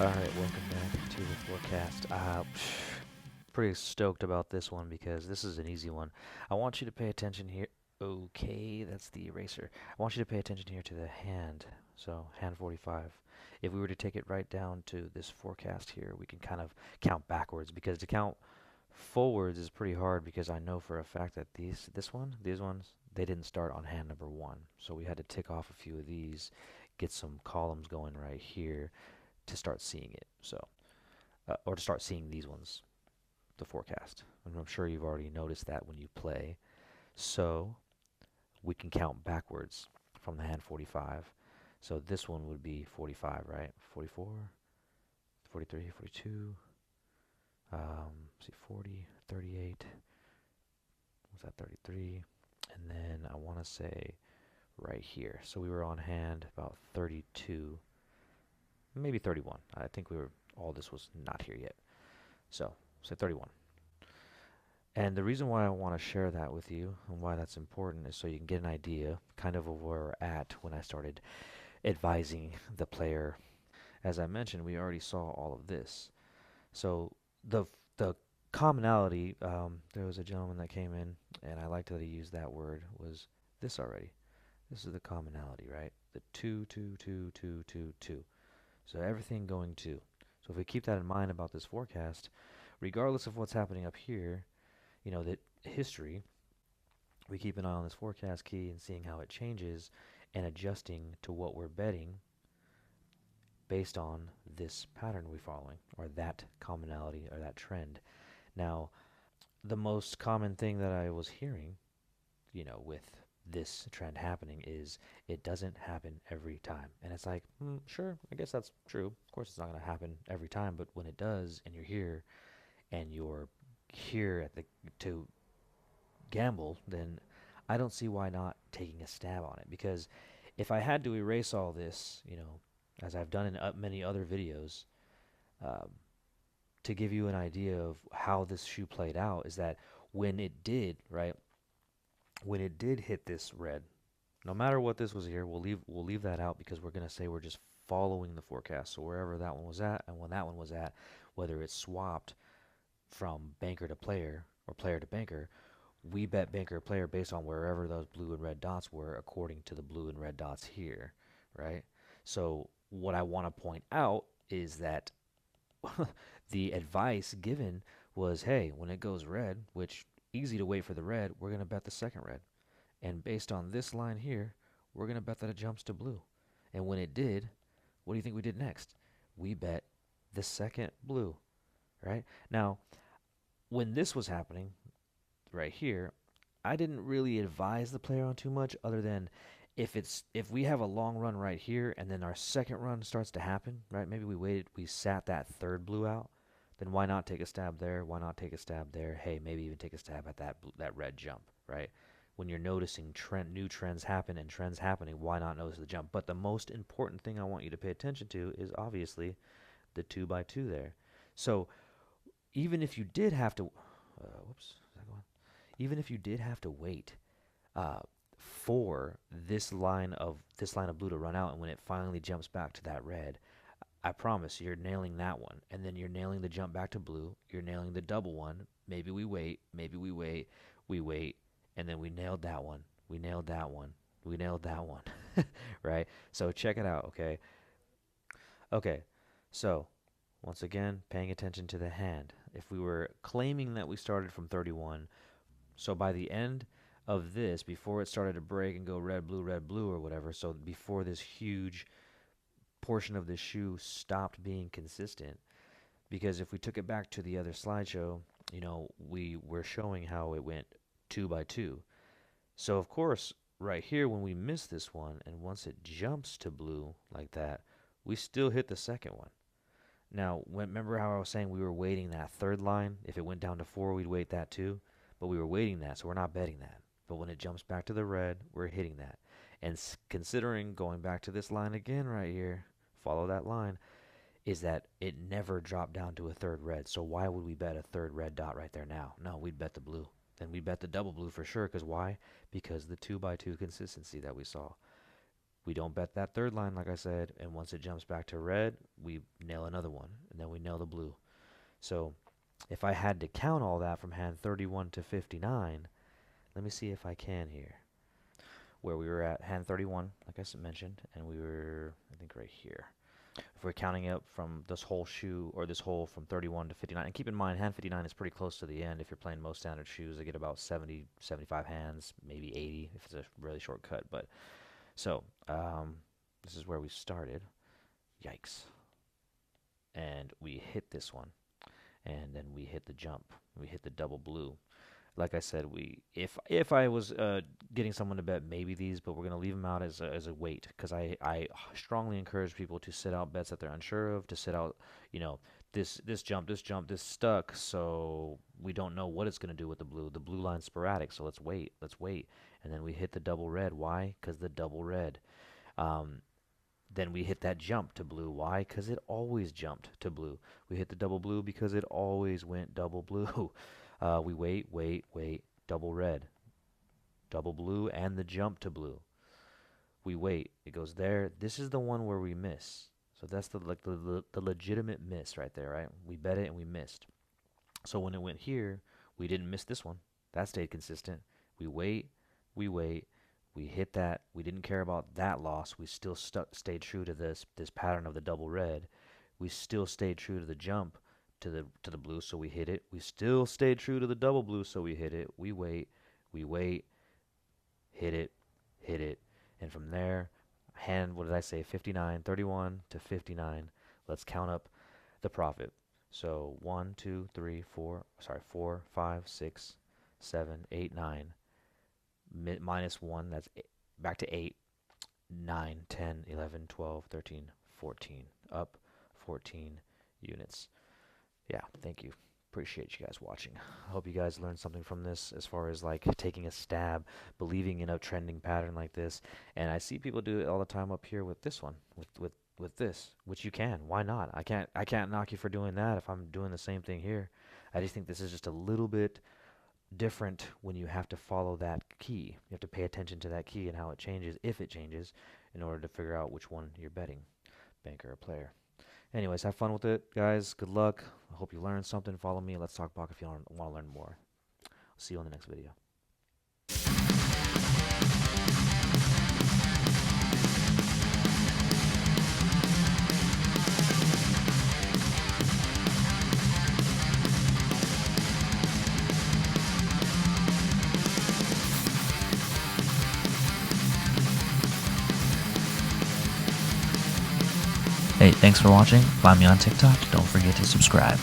Alright, welcome back to the forecast. Pretty stoked about this one because this is an easy one. I want you to pay attention here. Okay, that's the eraser. I want you to pay attention here to the hand. So, hand 45. If we were to take it right down to this forecast here, we can kind of count backwards because to count forwards is pretty hard because I know for a fact that these ones, they didn't start on hand number one. So we had to tick off a few of these, get some columns going right here to start seeing it. Or to start seeing these ones, the forecast. And I'm sure you've already noticed that when you play. So we can count backwards from the hand 45. So this one would be 45, right? 44, 43, 42, see 40, 38, was that 33? And then I want to say right here. So we were on hand about 32, maybe 31. I think all this was not here yet. So, say 31. And the reason why I want to share that with you and why that's important is so you can get an idea kind of where we're at when I started advising the player. As I mentioned, we already saw all of this. So the commonality, there was a gentleman that came in, and I liked that he used that word, was this already. This is the commonality, right? The two, two, two, two, two, two. So everything going two. So if we keep that in mind about this forecast, regardless of what's happening up here, that history, we keep an eye on this forecast key and seeing how it changes and adjusting to what we're betting based on this pattern we're following or that commonality or that trend. Now, the most common thing that I was hearing, with this trend happening is it doesn't happen every time. And it's like, sure, I guess that's true. Of course, it's not going to happen every time, but when it does and you're here and you're here to gamble, then I don't see why not taking a stab on it. Because if I had to erase all this, as I've done in many other videos, um, to give you an idea of how this shoe played out, is that when it did, right, when it did hit this red, no matter what this was here, we'll leave that out because we're going to say we're just following the forecast. So wherever that one was at and when that one was at, whether it's swapped from banker to player or player to banker, we bet banker player based on wherever those blue and red dots were according to the blue and red dots here, right? So what I want to point out is that the advice given was, hey, when it goes red, which easy to wait for the red, we're going to bet the second red. And based on this line here, we're going to bet that it jumps to blue. And when it did, what do you think we did next? We bet the second blue, right? Now, when this was happening right here, I didn't really advise the player on too much other than if we have a long run right here and then our second run starts to happen, right? Maybe we sat that third blue out, then why not take a stab there? Why not take a stab there? Hey, maybe even take a stab at that red jump, right? When you're noticing new trends happen and trends happening, why not notice the jump? But the most important thing I want you to pay attention to is obviously the 2 by 2 there. So even if you did have to, whoops, is that going? Even if you did have to wait uh, for this line of blue to run out, and when it finally jumps back to that red, I promise you're nailing that one, and then you're nailing the jump back to blue. You're nailing the double one. Maybe we wait. Maybe we wait, and then we nailed that one. We nailed that one. We nailed that one. Right? So check it out. Okay. Okay. So once again, paying attention to the hand. If we were claiming that we started from 31, so by the end of this, before it started to break and go red, blue, or whatever, so before this huge portion of the shoe stopped being consistent, because if we took it back to the other slideshow, we were showing how it went 2 by 2. So of course, right here, when we miss this one, and once it jumps to blue like that, we still hit the second one. Now, remember how I was saying we were waiting that third line? If it went down to 4, we'd wait that too. But we were waiting that, so we're not betting that. But when it jumps back to the red, we're hitting that. And considering going back to this line again right here, follow that line, is that it never dropped down to a third red. So why would we bet a third red dot right there now? No, we'd bet the blue. Then we'd bet the double blue for sure. Because why? Because the 2 by 2 consistency that we saw. We don't bet that third line, like I said, and once it jumps back to red, we nail another one, and then we nail the blue. So if I had to count all that from hand 31 to 59, let me see if I can here. Where we were at hand 31, like I mentioned, and we were, I think, right here. If we're counting it from this whole shoe, or this hole from 31 to 59, and keep in mind, hand 59 is pretty close to the end. If you're playing most standard shoes, they get about 70, 75 hands, maybe 80 if it's a really short cut. But so this is where we started. Yikes. And we hit this one, and then we hit the jump. We hit the double blue. Like I said, if I was getting someone to bet maybe these, but we're gonna leave them out as a weight, because I strongly encourage people to sit out bets that they're unsure of, to sit out, this jump, this stuck, so we don't know what it's gonna do with the blue. The blue line's sporadic, so let's wait, and then we hit the double red. Why? Because the double red. Then we hit that jump to blue. Why? Because it always jumped to blue. We hit the double blue because it always went double blue. We wait, double red, double blue, and the jump to blue. We wait, it goes there. This is the one where we miss. So that's the legitimate miss right there, right? We bet it and we missed. So when it went here, we didn't miss this one. That stayed consistent. We wait, we hit that. We didn't care about that loss. We still stayed true to this pattern of the double red. We still stayed true to the jump to the blue, so we hit it. We still stayed true to the double blue, so we hit it. We wait, hit it, and from there, what did I say? 59, 31 to 59. Let's count up the profit. So 1, 2, 3, 4, 5, 6, 7, 8, 9. Minus 1, that's back to 8, 9, 10, 11, 12, 13, 14. Up 14 units. Yeah, thank you. Appreciate you guys watching. I hope you guys learned something from this as far as like taking a stab, believing in a trending pattern like this. And I see people do it all the time up here with this one, with this, which you can. Why not? I can't knock you for doing that if I'm doing the same thing here. I just think this is just a little bit different when you have to follow that key. You have to pay attention to that key and how it changes, if it changes, in order to figure out which one you're betting, banker or player. Anyways, have fun with it, guys. Good luck. I hope you learned something. Follow me. Let's talk Bach if you want to learn more. I'll see you on the next video. Hey, thanks for watching. Find me on TikTok. Don't forget to subscribe.